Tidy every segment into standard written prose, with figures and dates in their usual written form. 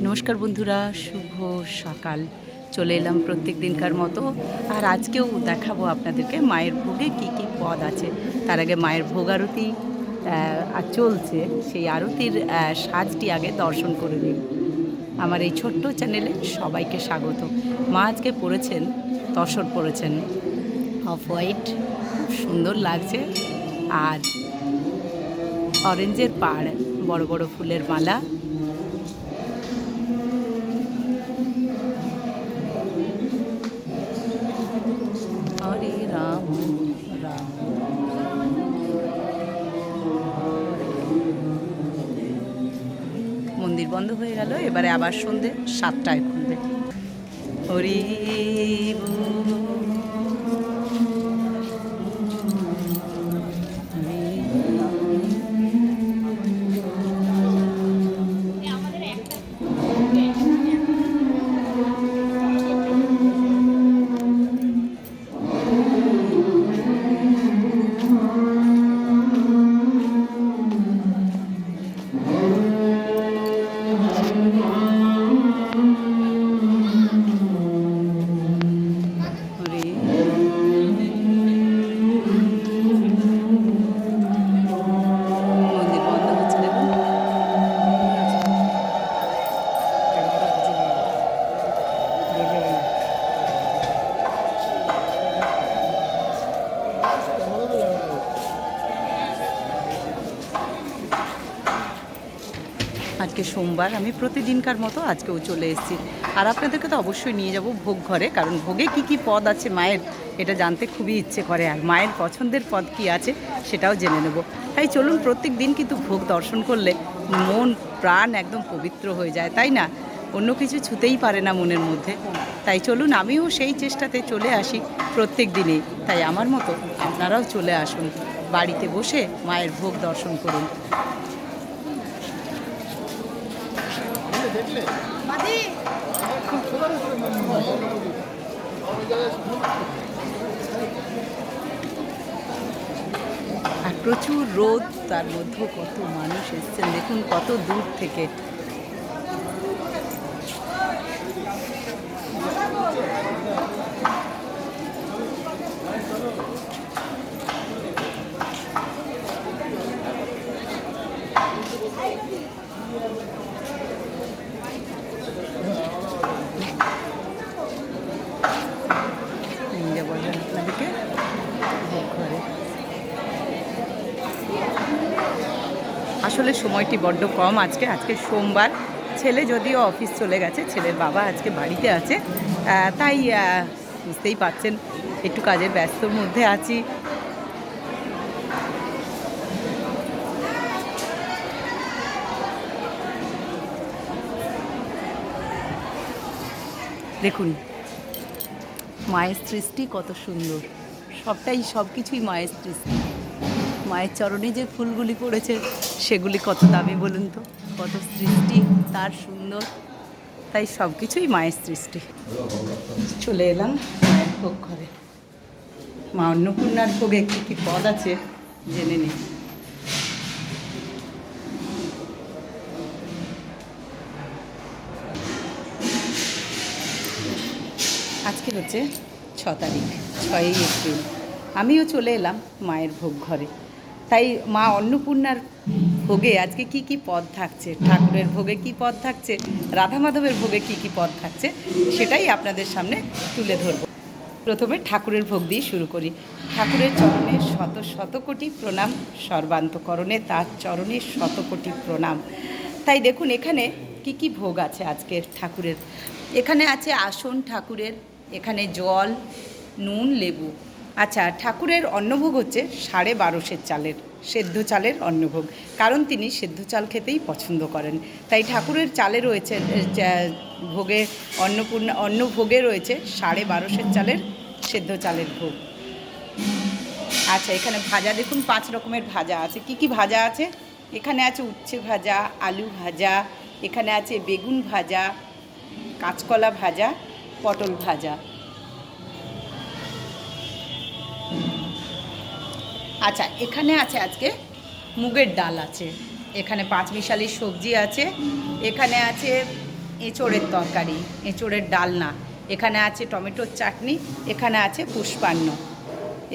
নমস্কার বন্ধুরা, শুভ সকাল। চলে এলাম প্রত্যেক দিনকার মতো। আর আজকেও দেখাবো আপনাদেরকে মায়ের ভোগে কি কি পদ আছে। তার আগে মায়ের ভোগ আরতি চলছে, সেই আরতির সাজটি আগে দর্শন করে নিন। আমার এই ছোট্ট চ্যানেলে সবাইকে স্বাগত। মা আজকে পরেছেন, তসর পরেছেন অফ হোয়াইট, খুব সুন্দর লাগছে। আর অরেঞ্জের পাড়, বড় বড় ফুলের মালা। হরে রাম রাম। মন্দির বন্ধ হয়ে গেল, এবারে আবার সন্ধে 7টায় খুলবে। হরি বল, হরি মন্দির বন্ধ হচ্ছে, দেখুন। আজকে সোমবার, আমি প্রতিদিনকার মতো আজকেও চলে এসেছি। আর আপনাদেরকে তো অবশ্যই নিয়ে যাব ভোগ ঘরে, কারণ ভোগে কি কি পদ আছে মায়ের, এটা জানতে খুবই ইচ্ছে করে। আর মায়ের পছন্দের পদ কি আছে সেটাও জেনে নেব। তাই চলুন, প্রত্যেক দিন কিন্তু ভোগ দর্শন করলে মন প্রাণ একদম পবিত্র হয়ে যায়, তাই না? অন্য কিছু ছুতেই পারে না মনের মধ্যে। তাই চলুন, আমিও সেই চেষ্টাতে চলে আসি প্রত্যেক দিনেই। তাই আমার মতো আপনারাও চলে আসুন, বাড়িতে বসে মায়ের ভোগ দর্শন করুন। আর প্রচুর রোদ, তার মধ্যেও কত মানুষ এসছেন, দেখুন কত দূর থেকে। নিয়ে বললেন আপনাদেরকে ভোগ ঘরে। আসলে সময়টি বড্ড কম আজকে সোমবার। ছেলে যদিও অফিস চলে গেছে, ছেলের বাবা আজকে বাড়িতে আছে। তাই বুঝতেই পারছেন, একটু কাজের ব্যস্তর মধ্যে আছি। দেখুন মায়ের সৃষ্টি কত সুন্দর, সব কিছুই মায়ের সৃষ্টি। মায়ের চরণে যে ফুলগুলি পড়েছে সেগুলি কত দামি বলুন তো, কত সৃষ্টি তার সুন্দর। তাই সব কিছুই মায়ের সৃষ্টি। চলে এলাম মায়ের ভোগ ঘরে। মা অন্নপূর্ণার ভোগে কী কী পদ আছে জেনে নিই। আজকে হচ্ছে 6 তারিখ, 6ই এপ্রিল। আমিও চলে এলাম মায়ের ভোগ ঘরে। তাই মা অন্নপূর্ণার ভোগে আজকে কি কি পদ থাকছে, ঠাকুরের ভোগে কি পদ থাকছে, রাধা মাধবের ভোগে কি কি পদ থাকছে, সেটাই আপনাদের সামনে তুলে ধরব। প্রথমে ঠাকুরের ভোগ দিয়ে শুরু করি। ঠাকুরের চরণে শত শত কোটি প্রণাম, সর্বান্তকরণে তার চরণে শত কোটি প্রণাম। তাই দেখুন এখানে কি কি ভোগ আছে আজকের ঠাকুরের। এখানে আছে আসন ঠাকুরের, এখানে জল, নুন, লেবু। আচ্ছা, ঠাকুরের অন্নভোগ হচ্ছে 12.5 চালের, সেদ্ধ চালের অন্নভোগ, কারণ তিনি সেদ্ধ চাল খেতেই পছন্দ করেন। তাই ঠাকুরের চালে রয়েছে ভোগে অন্নভোগে রয়েছে 12.5 চালের সেদ্ধ চালের ভোগ। আচ্ছা, এখানে ভাজা দেখুন 5 রকমের ভাজা আছে। কি কি ভাজা আছে? এখানে আছে উচ্ছে ভাজা, আলু ভাজা, এখানে আছে বেগুন ভাজা, কাঁচকলা ভাজা, পটল ভাজা। আচ্ছা, এখানে আছে আজকে মুগের ডাল আছে, এখানে পাঁচমিশালি সবজি আছে, এখানে আছে এঁচোড়ের তরকারি, এঁচোড়ের ডালনা, এখানে আছে টমেটোর চাটনি, এখানে আছে পুষ্পান্ন।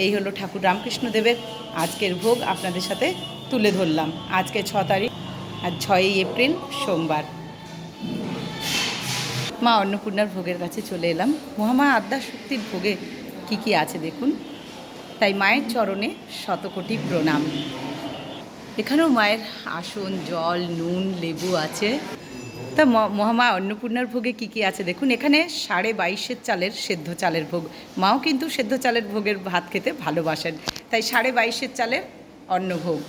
এই হলো ঠাকুর রামকৃষ্ণদেবের আজকের ভোগ আপনাদের সাথে তুলে ধরলাম। আজকে 6 তারিখ আর 6ই এপ্রিল সোমবার। মা অন্নপূর্ণার ভোগের কাছে চলে এলাম। মহামা আদ্যা শক্তির ভোগে কি কি আছে দেখুন। তাই মায়ের চরণে শতকোটি প্রণাম। এখানেও মায়ের আসন, জল, নুন, লেবু আছে। তা মহামা অন্নপূর্ণার ভোগে কি কি আছে দেখুন। এখানে 22.5 চালের সেদ্ধ চালের ভোগ। মাও কিন্তু সেদ্ধ চালের ভোগের ভাত খেতে ভালোবাসেন, তাই 22.5 চালের অন্নভোগ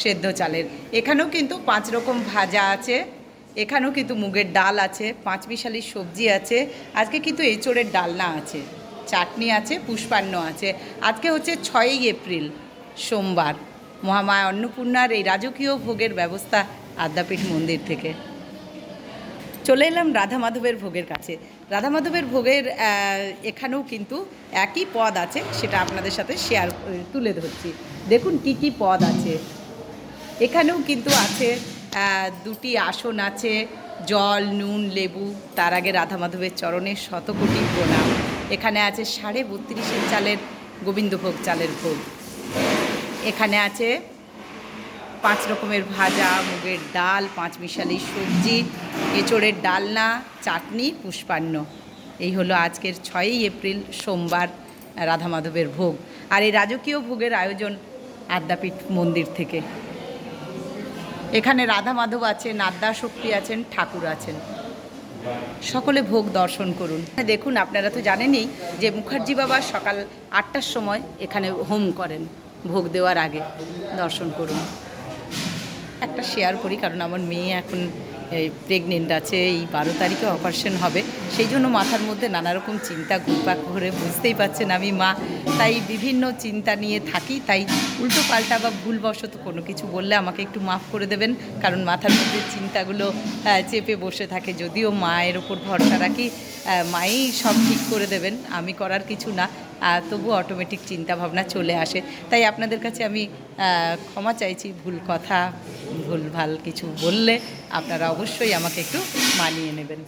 সেদ্ধ চালের। এখানেও কিন্তু 5 রকম ভাজা আছে, এখানেও কিন্তু মুগের ডাল আছে, 5 মিশালি সবজি আছে, আজকে কিন্তু এঁচোড়ের ডালনা আছে, চাটনি আছে, পুষ্পান্ন আছে। আজকে হচ্ছে 6ই এপ্রিল সোমবার। মহামায়া অন্নপূর্ণার এই রাজকীয় ভোগের ব্যবস্থা আদ্যাপীঠ মন্দির থেকে। চলে এলাম রাধা মাধবের ভোগের কাছে। রাধা মাধবের ভোগের এখানেও কিন্তু একই পদ আছে, সেটা আপনাদের সাথে তুলে ধরছি। দেখুন কি কি পদ আছে। এখানেও কিন্তু আছে 2টি আসন আছে, জল, নুন, লেবু। তার আগে রাধা মাধবের চরণে শতকোটি প্রণাম। এখানে আছে 32.5 চালের গোবিন্দভোগ চালের ভোগ। এখানে আছে 5 রকমের ভাজা, মুগের ডাল, 5 মিশালি সবজি, এঁচোড়ের ডালনা, চাটনি, পুষ্পান্ন। এই হলো আজকের 6ই এপ্রিল সোমবার রাধা মাধবের ভোগ। আর এই রাজকীয় ভোগের আয়োজন আদ্যাপীঠ মন্দির থেকে। এখানে রাধা মাধব আছেন, আদ্যা শক্তি আছেন, ঠাকুর আছেন। সকলে ভোগ দর্শন করুন। দেখুন, আপনারা তো জানেনই যে মুখার্জি বাবা সকাল 8টার সময় এখানে হোম করেন ভোগ দেওয়ার আগে। দর্শন করুন। একটা শেয়ার করি, কারণ আমার মেয়ে এখন প্রেগনেন্ট আছে, এই 12 তারিখে অপারেশন হবে। সেই জন্য মাথার মধ্যে নানা রকম চিন্তা ঘুরপাক করে, বুঝতেই পারছেন আমি মা, তাই বিভিন্ন চিন্তা নিয়ে থাকি। তাই উল্টো পাল্টা বা ভুলবশত কোনো কিছু বললে আমাকে একটু মাফ করে দেবেন, কারণ মাথার মধ্যে চিন্তাগুলো চেপে বসে থাকে। যদিও মায়ের ওপর ভরসা রাখি, মাই সব ঠিক করে দেবেন, আমি করার কিছু না, তবু অটোমেটিক চিন্তা ভাবনা চলে আসে। তাই আপনাদের কাছে আমি ক্ষমা চাইছি, ভুল কথা, ভুলভাল কিছু বললে আপনারা অবশ্যই আমাকে একটু মানিয়ে নেবেন।